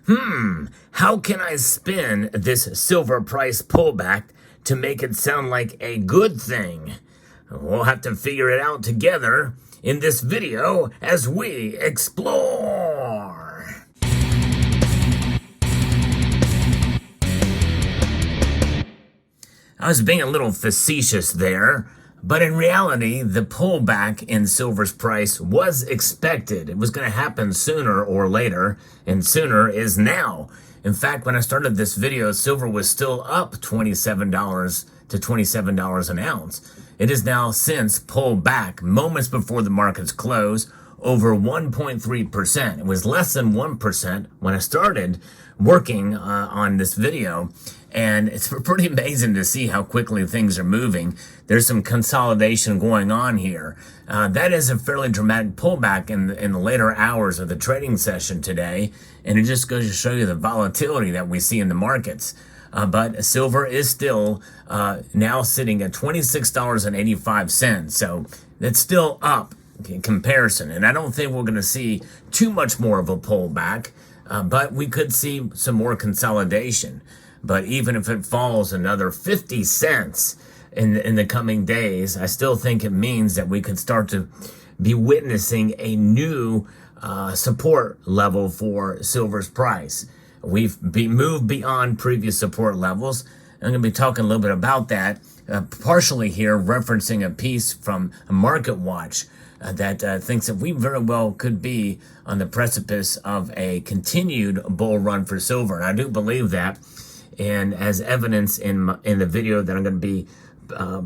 How can I spin this silver price pullback to make it sound like a good thing? We'll have to figure it out together in this video as we explore. I was being a little facetious there, but in reality, the pullback in silver's price was expected. It was going to happen sooner or later, and sooner is now. In fact, when I started this video, silver was still up $27 to $27 an ounce. It has now since pulled back moments before the markets close over 1.3%. It was less than 1% when I started working on this video. And it's pretty amazing to see how quickly things are moving. There's some consolidation going on here. That is a fairly dramatic pullback in the later hours of the trading session today. And it just goes to show you the volatility that we see in the markets. But silver is still now sitting at $26.85. So it's still up in comparison. And I don't think we're going to see too much more of a pullback. But we could see some more consolidation. But even if it falls another 50 cents in the coming days, I still think it means that we could start to be witnessing a new support level for silver's price. We've moved beyond previous support levels. I'm going to be talking a little bit about that, partially here referencing a piece from Market Watch that thinks that we very well could be on the precipice of a continued bull run for silver. And I do believe that. And as evidence in the video that I'm going to be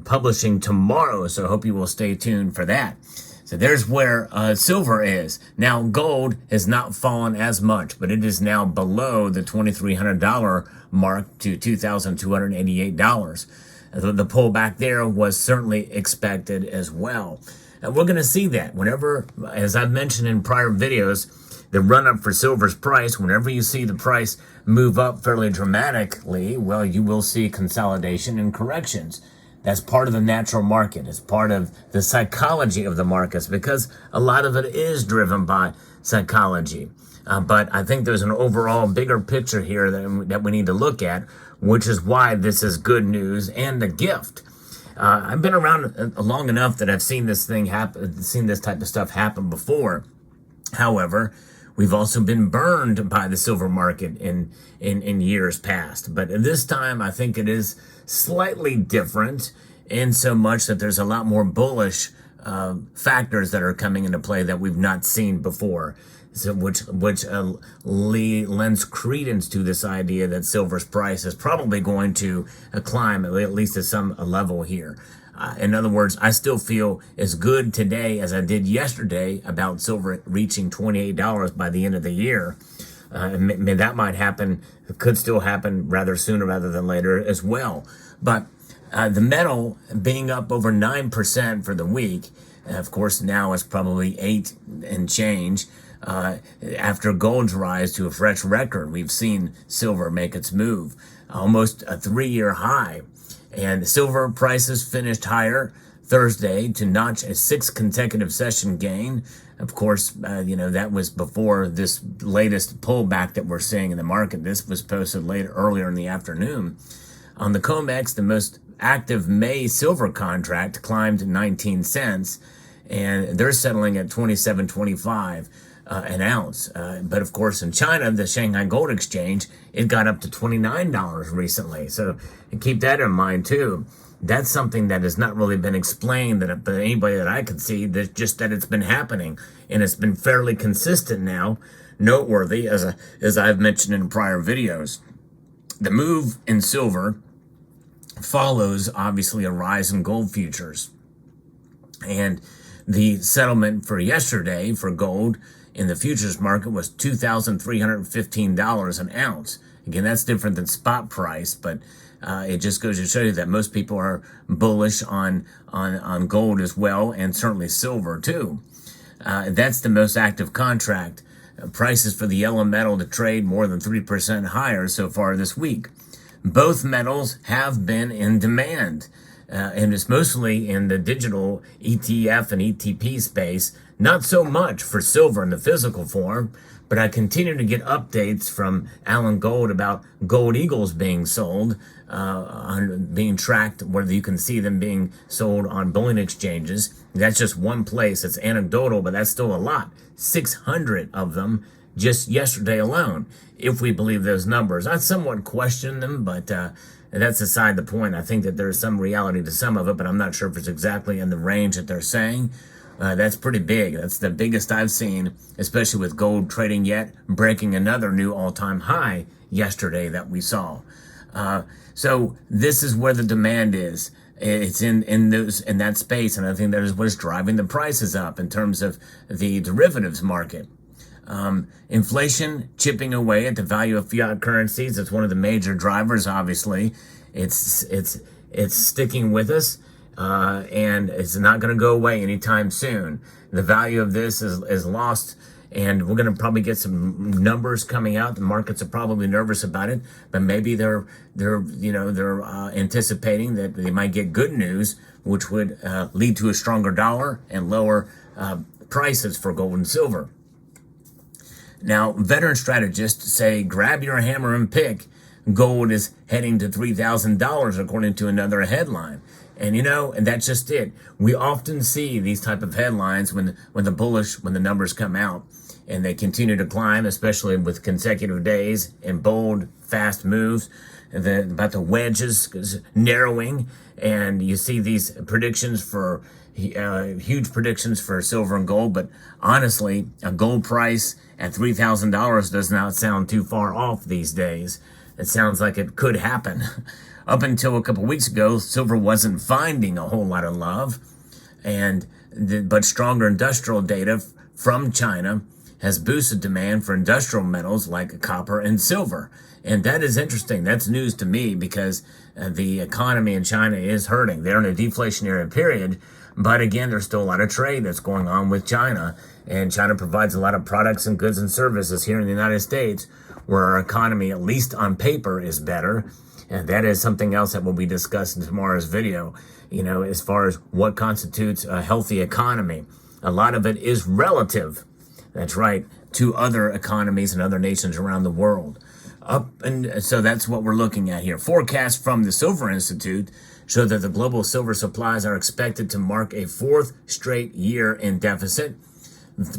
publishing tomorrow, so I hope you will stay tuned for that. So there's where silver is. Now gold has not fallen as much, but it is now below the $2,300 mark to $2,288. The pullback there was certainly expected as well. And we're going to see that whenever, as I've mentioned in prior videos, the run-up for silver's price, whenever you see the price move up fairly dramatically, well, you will see consolidation and corrections. That's part of the natural market. It's part of the psychology of the markets because a lot of it is driven by psychology. But I think there's an overall bigger picture here that we need to look at, which is why this is good news and a gift. I've been around long enough that I've seen this thing happen, seen this type of stuff happen before. However, we've also been burned by the silver market in years past. But this time, I think it is slightly different in so much that there's a lot more bullish factors that are coming into play that we've not seen before. So which lends credence to this idea that silver's price is probably going to climb at least to some level here. In other words, I still feel as good today as I did yesterday about silver reaching $28 by the end of the year. That might happen, could still happen rather sooner rather than later as well. But the metal being up over 9% for the week, of course now it's probably 8 and change. After gold's rise to a fresh record, we've seen silver make its move, almost a 3-year high. And silver prices finished higher Thursday to notch a 6th consecutive session gain. Of course, that was before this latest pullback that we're seeing in the market. This was posted earlier in the afternoon. On the COMEX, the most active May silver contract climbed 19 cents, and they're settling at $27.25 an ounce. But of course, in China, the Shanghai Gold Exchange, it got up to $29 recently. So keep that in mind too. That's something that has not really been explained by anybody that I could see. That's just that it's been happening, and it's been fairly consistent now, noteworthy as I've mentioned in prior videos. The move in silver follows obviously a rise in gold futures, and the settlement for yesterday for gold in the futures market was $2,315 an ounce. Again, that's different than spot price, but it just goes to show you that most people are bullish on gold as well, and certainly silver too. That's the most active contract. Prices for the yellow metal to trade more than 3% higher so far this week. Both metals have been in demand. And it's mostly in the digital ETF and ETP space, not so much for silver in the physical form, but I continue to get updates from Alan Gold about gold eagles being sold, being tracked, where you can see them being sold on bullion exchanges. That's just one place. It's anecdotal, but that's still a lot. 600 of them just yesterday alone, if we believe those numbers. I somewhat question them, but that's aside the point. I think that there's some reality to some of it, but I'm not sure if it's exactly in the range that they're saying. That's pretty big. That's the biggest I've seen, especially with gold trading yet, breaking another new all-time high yesterday that we saw. So this is where the demand is. It's in that space, and I think that is what's driving the prices up in terms of the derivatives market. Inflation chipping away at the value of fiat currencies. It's one of the major drivers. Obviously, it's sticking with us, and it's not going to go away anytime soon. The value of this is lost. And we're going to probably get some numbers coming out. The markets are probably nervous about it, but maybe they're anticipating that they might get good news, which would lead to a stronger dollar and lower prices for gold and silver. Now, veteran strategists say, grab your hammer and pick. Gold is heading to $3,000, according to another headline. And and that's just it. We often see these type of headlines when the numbers come out and they continue to climb, especially with consecutive days and bold, fast moves. About the wedges narrowing, and you see these predictions for huge predictions for silver and gold. But honestly, a gold price at $3,000 does not sound too far off these days. It sounds like it could happen. Up until a couple weeks ago, silver wasn't finding a whole lot of love, but stronger industrial data from China has boosted demand for industrial metals like copper and silver. And that is interesting. That's news to me, because the economy in China is hurting. They're in a deflationary period, but again, there's still a lot of trade that's going on with China. And China provides a lot of products and goods and services here in the United States, where our economy, at least on paper, is better. And that is something else that will be discussed in tomorrow's video, as far as what constitutes a healthy economy. A lot of it is relative. That's right, to other economies and other nations around the world. And so that's what we're looking at here. Forecasts from the Silver Institute show that the global silver supplies are expected to mark a fourth straight year in deficit,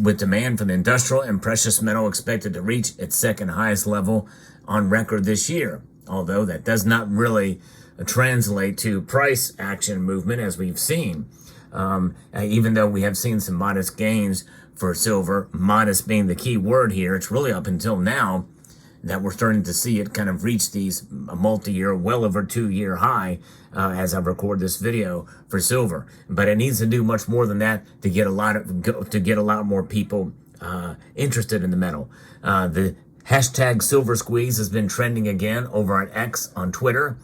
with demand for the industrial and precious metal expected to reach its second highest level on record this year. Although that does not really translate to price action movement, as we've seen. Even though we have seen some modest gains for silver, modest being the key word here, it's really up until now that we're starting to see it kind of reach these multi-year, well over 2-year high as I record this video for silver. But it needs to do much more than that to get a lot more people interested in the metal. The hashtag silver squeeze has been trending again over at X on Twitter.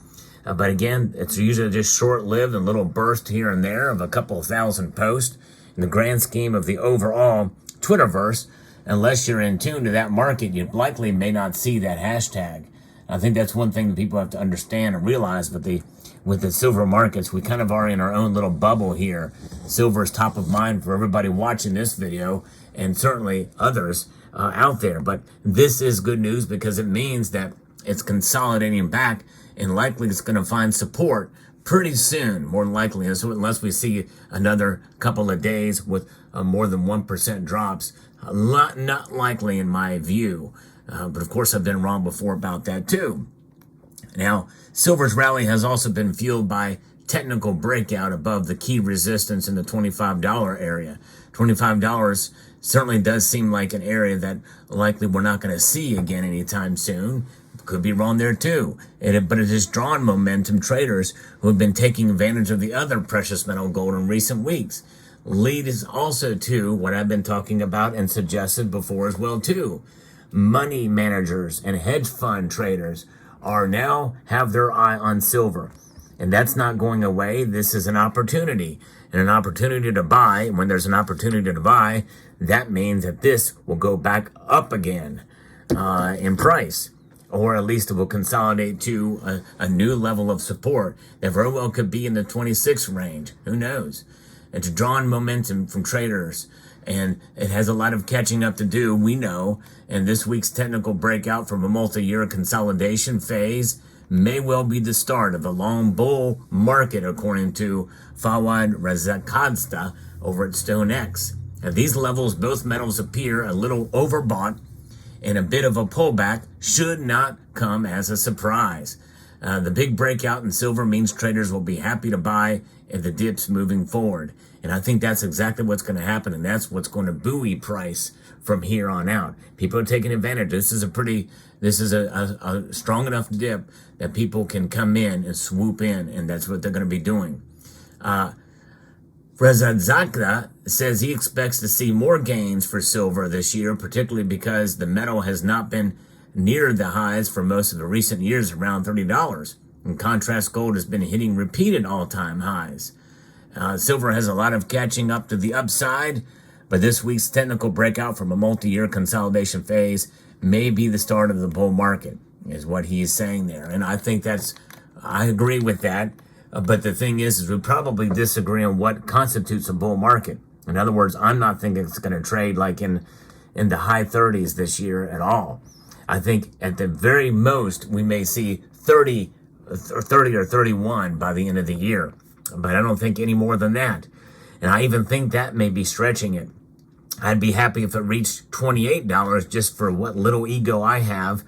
But again, it's usually just short-lived and little bursts here and there of a couple of thousand posts. In the grand scheme of the overall Twitterverse, unless you're in tune to that market, you likely may not see that hashtag. I think that's one thing that people have to understand and realize with the silver markets. We kind of are in our own little bubble here. Silver is top of mind for everybody watching this video, and certainly others out there. But this is good news, because it means that it's consolidating back, and likely it's going to find support pretty soon, more than likely, unless we see another couple of days with more than 1% drops. Not likely in my view, but of course I've been wrong before about that too. Now, silver's rally has also been fueled by technical breakout above the key resistance in the $25 area. $25 certainly does seem like an area that likely we're not going to see again anytime soon. Could be wrong there too. But it has drawn momentum traders who have been taking advantage of the other precious metal gold in recent weeks. Lead is also to what I've been talking about and suggested before as well too. Money managers and hedge fund traders are now have their eye on silver. And that's not going away. This is an opportunity, and an opportunity to buy. When there's an opportunity to buy, that means that this will go back up again in price. Or at least it will consolidate to a new level of support that very well could be in the 26 range. Who knows? And to draw in momentum from traders And it has a lot of catching up to do, we know. And this week's technical breakout from a multi-year consolidation phase may well be the start of a long bull market, according to Fawad Razakadsta over at StoneX. At these levels, both metals appear a little overbought, and a bit of a pullback should not come as a surprise. The big breakout in silver means traders will be happy to buy at the dips moving forward. And I think that's exactly what's going to happen, and that's what's going to buoy price from here on out. People are taking advantage. This is a strong enough dip that people can come in and swoop in, and that's what they're going to be doing. Rezadzakda says he expects to see more gains for silver this year, particularly because the metal has not been near the highs for most of the recent years, around $30. In contrast, gold has been hitting repeated all-time highs. Silver has a lot of catching up to the upside, but this week's technical breakout from a multi-year consolidation phase may be the start of the bull market, is what he is saying there. And I think I agree with that. But the thing is we probably disagree on what constitutes a bull market. In other words, I'm not thinking it's going to trade like in the high 30s this year at all. I think at the very most, we may see 30 or 31 by the end of the year. But I don't think any more than that. And I even think that may be stretching it. I'd be happy if it reached $28 just for what little ego I have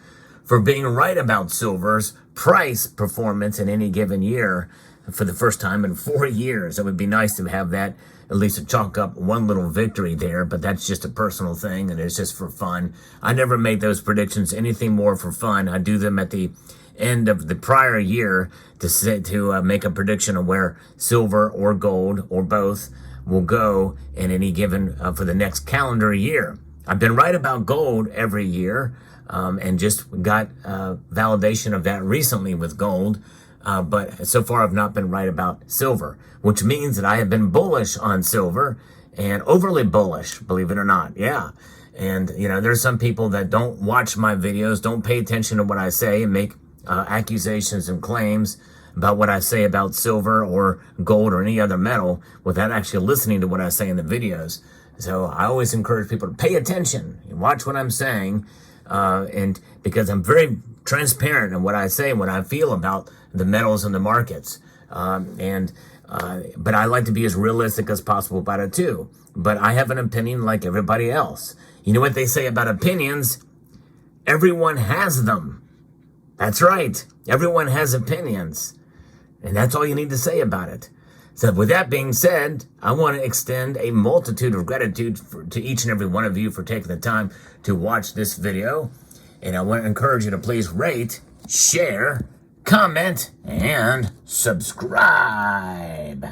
for being right about silver's price performance in any given year for the first time in 4 years. It would be nice to have that, at least to chalk up one little victory there, but that's just a personal thing, and it's just for fun. I never make those predictions anything more for fun. I do them at the end of the prior year to make a prediction of where silver or gold or both will go in any given for the next calendar year. I've been right about gold every year, and just got validation of that recently with gold. But so far I've not been right about silver, which means that I have been bullish on silver and overly bullish, believe it or not. Yeah. And, there's some people that don't watch my videos, don't pay attention to what I say, and make accusations and claims about what I say about silver or gold or any other metal without actually listening to what I say in the videos. So I always encourage people to pay attention and watch what I'm saying, and because I'm very transparent in what I say and what I feel about the metals and the markets. But I like to be as realistic as possible about it too. But I have an opinion like everybody else. You know what they say about opinions? Everyone has them. That's right. Everyone has opinions. And that's all you need to say about it. So with that being said, I want to extend a multitude of gratitude to each and every one of you for taking the time to watch this video. And I want to encourage you to please rate, share, comment, and subscribe.